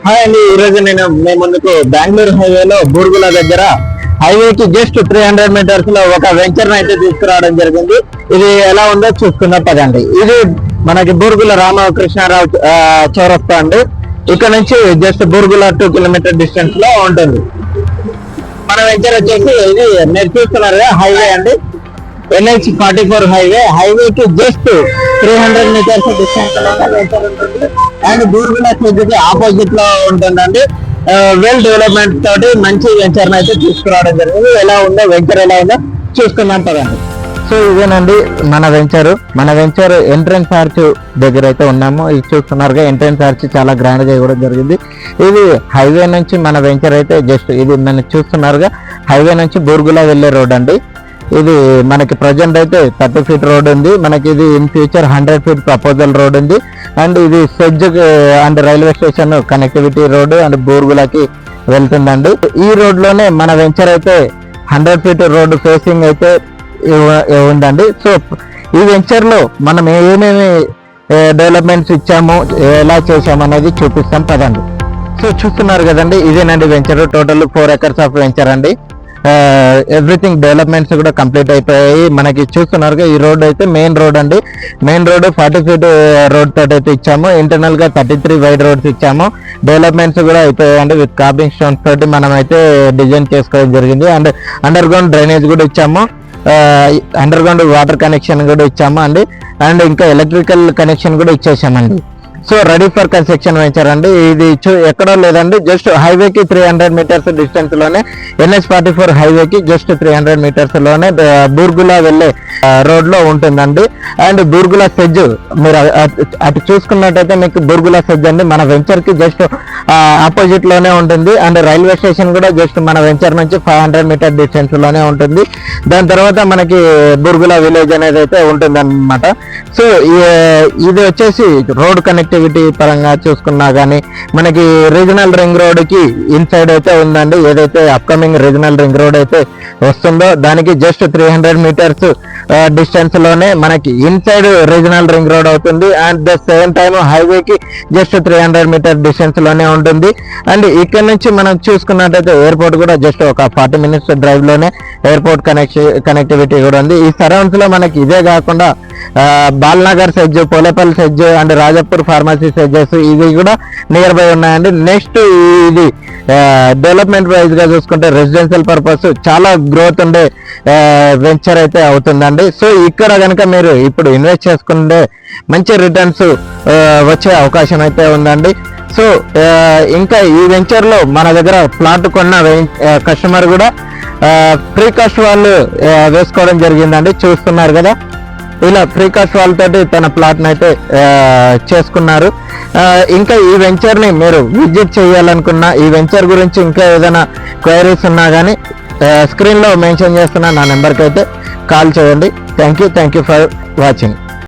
Hi అండి, ఈ రోజు మేము ముందుకు బెంగళూరు హైవేలో బూర్గుల దగ్గర హైవేకి జస్ట్ 300 మీటర్స్ లో ఒక వెంచర్ అయితే తీసుకురావడం జరిగింది. ఇది ఎలా ఉందో చూసుకుందాం పదండి. ఇది మనకి బూర్గుల రామకృష్ణారావు చౌరస్తా అండి. ఇక్కడ నుంచి జస్ట్ బూర్గుల 2 కిలోమీటర్ డిస్టెన్స్ లో ఉంటుంది. మన వెంచర్ వచ్చేసి ఇది మీరు చూస్తున్నారు హైవే అండి, NH-44 హైవేకి జస్ట్ 300 మీటర్స్ డిస్టెన్స్ లో వెంచర్ ఉంటుంది. అండ్ బూర్గుల కి ఆపోజిట్ లో ఉంటుందండి. వెల్ డెవలప్మెంట్ తోటి మంచి వెంచర్ అయితే తీసుకురావడం జరిగింది. ఎలా ఉందో వెంచర్ ఎలా ఉందో చూసుకుందాం పదండి. సో ఇదేనండి మన వెంచర్ ఎంట్రన్స్ ఆర్చ్ దగ్గర అయితే ఉన్నాము. ఇది చూస్తున్నారుగా, ఎంట్రన్స్ ఆర్చ్ చాలా గ్రాండ్ గా ఇవ్వడం జరిగింది. ఇది హైవే నుంచి మన వెంచర్ అయితే జస్ట్ ఇది మనం చూస్తున్నారుగా, హైవే నుంచి బూర్గుల వెళ్ళే రోడ్ అండి. ఇది మనకి ప్రజెంట్ అయితే 30 ఫీట్ రోడ్ ఉంది. మనకి ఇది in future 100 feet proposal road ఉంది. అండ్ ఇది SEZ and railway station connectivity road and బూర్గులకి వెళ్తుందండి. ఈ రోడ్ లోనే మన వెంచర్ అయితే 100 ఫీట్ రోడ్ ఫేసింగ్ అయితే ఉందండి. సో ఈ వెంచర్ లో మనం ఏమేమి డెవలప్మెంట్స్ ఇచ్చాము, ఎలా చేసాము అనేది చూపిస్తాం పదండి. సో చూస్తున్నారు కదండి, ఇదేనండి venture. Total 4 acres of venture అండి. ఎవ్రీథింగ్ డెవలప్మెంట్స్ కూడా కంప్లీట్ అయిపోయాయి. మనకి చూస్తున్నారుగా, ఈ రోడ్ అయితే మెయిన్ రోడ్ అండి. మెయిన్ రోడ్ 40 ఫీట్ రోడ్ తోటి అయితే ఇచ్చాము. ఇంటర్నల్ గా 33 వైడ్ రోడ్స్ ఇచ్చాము. డెవలప్మెంట్స్ కూడా అయిపోయాయండి. విత్ కార్బింగ్ స్టోన్స్ తోటి మనం అయితే డిజైన్ చేసుకోవడం జరిగింది. అండ్ అండర్ గ్రౌండ్ డ్రైనేజ్ కూడా ఇచ్చాము. అండర్ గ్రౌండ్ వాటర్ కనెక్షన్ కూడా ఇచ్చాము అండి. అండ్ ఇంకా ఎలక్ట్రికల్ కనెక్షన్ కూడా ఇచ్చేసామండి. So ready for construction venture అండి. ఇది ఎక్కడో లేదండి, జస్ట్ హైవేకి 300 మీటర్స్ డిస్టెన్స్ లోనే, NH-44 హైవేకి జస్ట్ 300 మీటర్స్ లోనే బూర్గుల వెళ్ళే రోడ్ లో ఉంటుందండి. అండ్ బూర్గుల సెజ్ మీరు అటు చూసుకున్నట్టయితే మీకు బూర్గుల సెజ్ అండి మన వెంచర్ కి జస్ట్ ఆపోజిట్ లోనే ఉంటుంది. అండ్ రైల్వే స్టేషన్ కూడా జస్ట్ మన వెంచర్ నుంచి 500 మీటర్ డిస్టెన్స్ లోనే ఉంటుంది. దాని తర్వాత మనకి బూర్గుల విలేజ్ అనేది అయితే ఉంటుంది అనమాట. సో ఇది వచ్చేసి రోడ్ కనెక్టివిటీ పరంగా చూసుకున్నా గానీ మనకి రీజనల్ రింగ్ రోడ్ కి ఇన్సైడ్ అయితే ఉందండి. ఏదైతే అప్కమింగ్ రీజనల్ రింగ్ రోడ్ అయితే వస్తుందో దానికి జస్ట్ 300 మీటర్స్ డిస్టెన్స్ లోనే మనకి ఇన్సైడ్ రీజనల్ రింగ్ రోడ్ అవుతుంది. అండ్ ద సేమ్ టైమ్ హైవేకి జస్ట్ 300 మీటర్ డిస్టెన్స్ లోనే ఉంటుంది. అండ్ ఇక్కడ నుంచి మనం చూసుకున్నట్టయితే ఎయిర్పోర్ట్ కూడా జస్ట్ ఒక 40 మినిట్స్ డ్రైవ్ లోనే ఎయిర్పోర్ట్ కనెక్టివిటీ కూడా ఉంది. ఈ సరౌండ్స్ లో మనకి ఇదే కాకుండా Balanagar SEZ, Polepally SEZ and Rajapur pharmacy SEZs ఇవి కూడా నియర్ బై ఉన్నాయండి. నెక్స్ట్ ఇది డెవలప్మెంట్ వైజ్ గా చూసుకుంటే రెసిడెన్షియల్ పర్పస్ చాలా గ్రోత్ ఉండే వెంచర్ అయితే అవుతుందండి. సో ఇక్కడ కనుక మీరు ఇప్పుడు ఇన్వెస్ట్ చేసుకుంటే మంచి రిటర్న్స్ వచ్చే అవకాశం అయితే ఉందండి. సో ఇంకా ఈ వెంచర్ లో మన దగ్గర ప్లాట్ కొన్న కస్టమర్ కూడా ఫ్రీ కాస్ట్ వాళ్ళు వేసుకోవడం జరిగిందండి. చూస్తున్నారు కదా, ఇలా ఫ్రీ కాస్ట్ వాళ్ళతోటి తన ప్లాట్ అయితే చేసుకున్నారు. ఇంకా ఈ వెంచర్ ని మీరు విజిట్ చేయాలనుకున్నా, ఈ వెంచర్ గురించి ఇంకా ఏదైనా క్వైరీస్ ఉన్నా కానీ స్క్రీన్ లో మెన్షన్ చేస్తున్న నా నెంబర్కి అయితే కాల్ చేయండి. Thank you for watching.